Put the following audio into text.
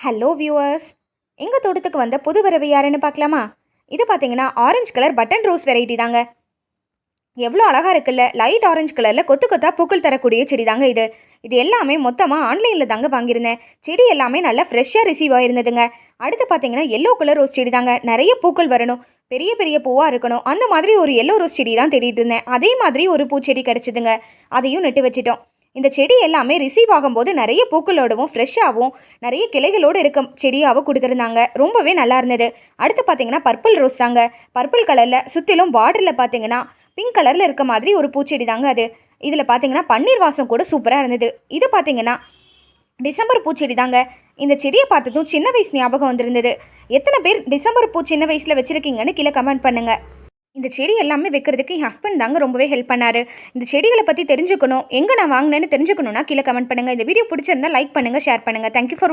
Hello viewers, எங்கள் தோட்டத்துக்கு வந்த புது வரவு யாருன்னு பார்க்கலாமா? இது பார்த்தீங்கன்னா orange colour button rose variety தாங்க. எவ்வளோ அழகாக இருக்குல்ல. லைட் ஆரஞ்சு கலரில் கொத்து கொத்தா பூக்கள் தரக்கூடிய செடி தாங்க இது. இது எல்லாமே மொத்தமாக ஆன்லைனில் தாங்க வாங்கியிருந்தேன். செடி எல்லாமே நல்லா ஃப்ரெஷ்ஷாக ரிசீவ் ஆயிருந்ததுங்க. அடுத்து பார்த்தீங்கன்னா எல்லோ கலர் ரோஸ் செடி தாங்க. நிறைய பூக்கள் வரணும், பெரிய பெரிய பூவாக இருக்கணும், அந்த மாதிரி ஒரு எல்லோ ரோஸ் செடி தான் தேடிட்டு இருந்தேன். அதே மாதிரி ஒரு பூச்செடி கிடச்சிதுங்க. அதையும் நட்டு வச்சிட்டோம். இந்த செடி எல்லாமே ரிசீவ் ஆகும்போது நிறைய பூக்களோடவும் ஃப்ரெஷ்ஷாகவும் நிறைய கிளைகளோடு இருக்க செடியாகவும் கொடுத்துருந்தாங்க. ரொம்பவே நல்லா இருந்தது. அடுத்து பார்த்தீங்கன்னா பர்பிள் ரோஸ் தாங்க. பர்பிள் கலரில் சுற்றிலும் பார்டரில் பார்த்தீங்கன்னா பிங்க் கலரில் இருக்க மாதிரி ஒரு பூச்செடி தாங்க அது. இதில் பார்த்தீங்கன்னா பன்னீர் வாசம் கூட சூப்பராக இருந்தது. இது பார்த்தீங்கன்னா டிசம்பர் பூச்செடி தாங்க. இந்த செடியை பார்த்ததும் சின்ன வயசு ஞாபகம் வந்திருந்தது. எத்தனை பேர் டிசம்பர் பூ சின்ன வயசில் வச்சுருக்கீங்கன்னு கீழே கமெண்ட் பண்ணுங்கள். இந்த செடி எல்லாமே வைக்கிறதுக்கு என் ஹஸ்பண்ட் தாங்க ரொம்பவே ஹெல்ப் பண்ணார். இந்த செடிகளை பற்றி தெரிஞ்சுக்கணும், எங்கே நான் வாங்கினேன்னு தெரிஞ்சுக்கணுன்னா கீழே கமெண்ட் பண்ணுங்கள். இந்த வீடியோ பிடிச்சிருந்தா லைக் பண்ணுங்கள், ஷேர் பண்ணுங்கள். Thank you for